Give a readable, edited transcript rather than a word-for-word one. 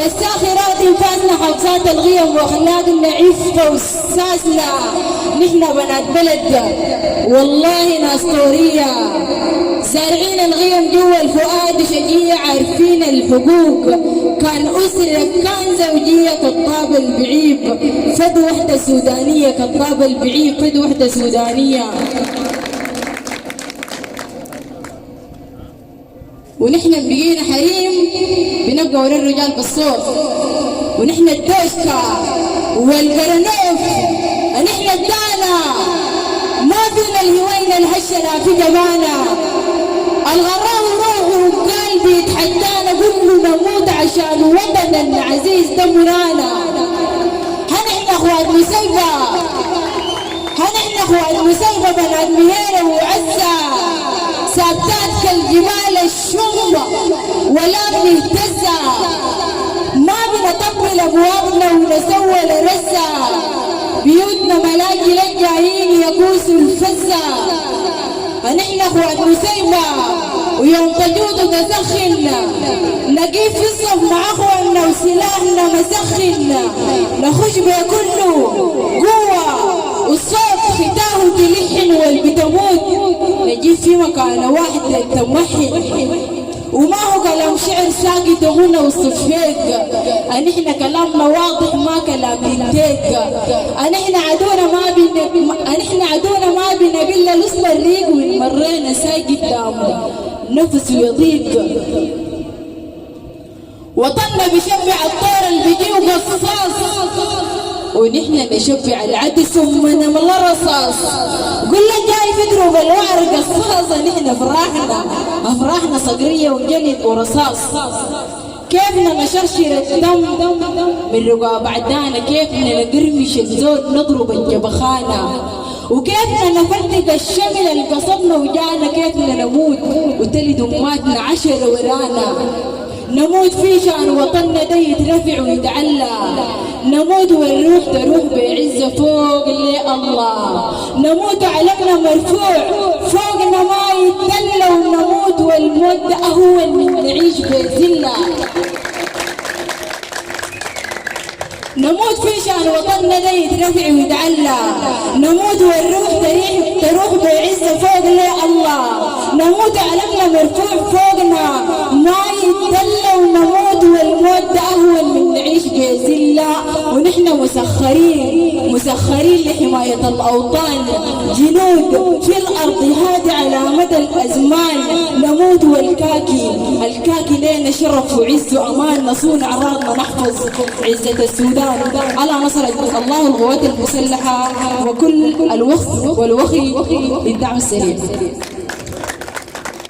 للساخرات فازنا حافظات القيم واخلاق العفه والساسنا. نحن بنات بلد والله ناس طوريه، زارعين القيم جوا الفؤاد شجيه، عارفين الحقوق. كان أسرة كان زوجية كالطاب البعيب، فد وحدة سودانية كالطاب البعيب، فد وحدة سودانية. ونحن بقينا حريم بنبقى ورا الرجال بالصوت، ونحن الدوشكا والقرنوف نحن الدانا، ما فينا الهوينة الهشنا في جبانا. الغرام روحه وقلبي يتحدانا، كله نموت عشان وطننا عزيز ده مرانا. هنحن اخوات مسيبة، هنحن اخوات مسيبة بنات مهيرة وعزة، ثابتات كالجبال الشمبة ولا بنهتزة، ما بنطبل ابوابنا ونسوى لرزة، بيوتنا ملاجي للجايين يقوسوا الفزة. فنحن اخوات مسيبة ويوم تجود تسخن، نقيف في الصف مع اخواننا وسلاحنا مسخن، نخش بكله قوة والصوت ختاه تلحن والبتموت، نجيب في مكان واحد للتمحن. وما هو كلام شعر ساقي تغنى وصفيق، نحن كلامنا واضح ما كلام بنتيق. نحن عدونا ما بنبيل لسنا الريق، ومرينا ساي قدامه نفسه يضيق. وطننا بشبع الطير اللي بيجي وقصاص، ونحن نشبع العدس ثم نملى الرصاص. قلنا جاي فكروا بالوعر قصاصة، نحن افراحنا صقرية وجلد ورصاص. كيفنا نشرشر الدم من رقاب عدانا، كيفنا نقرمش الزود نضرب الجبخانة، وكيفنا نفرتق الشمل اللي قصدنا وجانا، كيفنا نموت وتلد اماتنا 10 ورانا. نموت في شان وطننا ده يترفع ويتعلى، نموت والروح تروح بعزة فوق اللي الله، نموت علمنا مرفوع فوقنا ما يتدلى، ونموت والموت أهون من نعيش بذلة. نموت في شان وطننا ده يترفع ويتعلى، نموت والروح تروح بعزة فوق اللي الله، نموت علمنا مرفوع فوقنا ما يتدلى، ونموت والموت أهون من نعيش بذلة. ونحن مسخرين لحماية الأوطان، جنود في الأرض هذه على مدى الأزمان. نموت والكاكي لينا شرف وعز وأمان، نصون أعراضنا نحفظ عزة السودان. على نصر الله القوات المسلحة وكل الوخي للدعم السريع.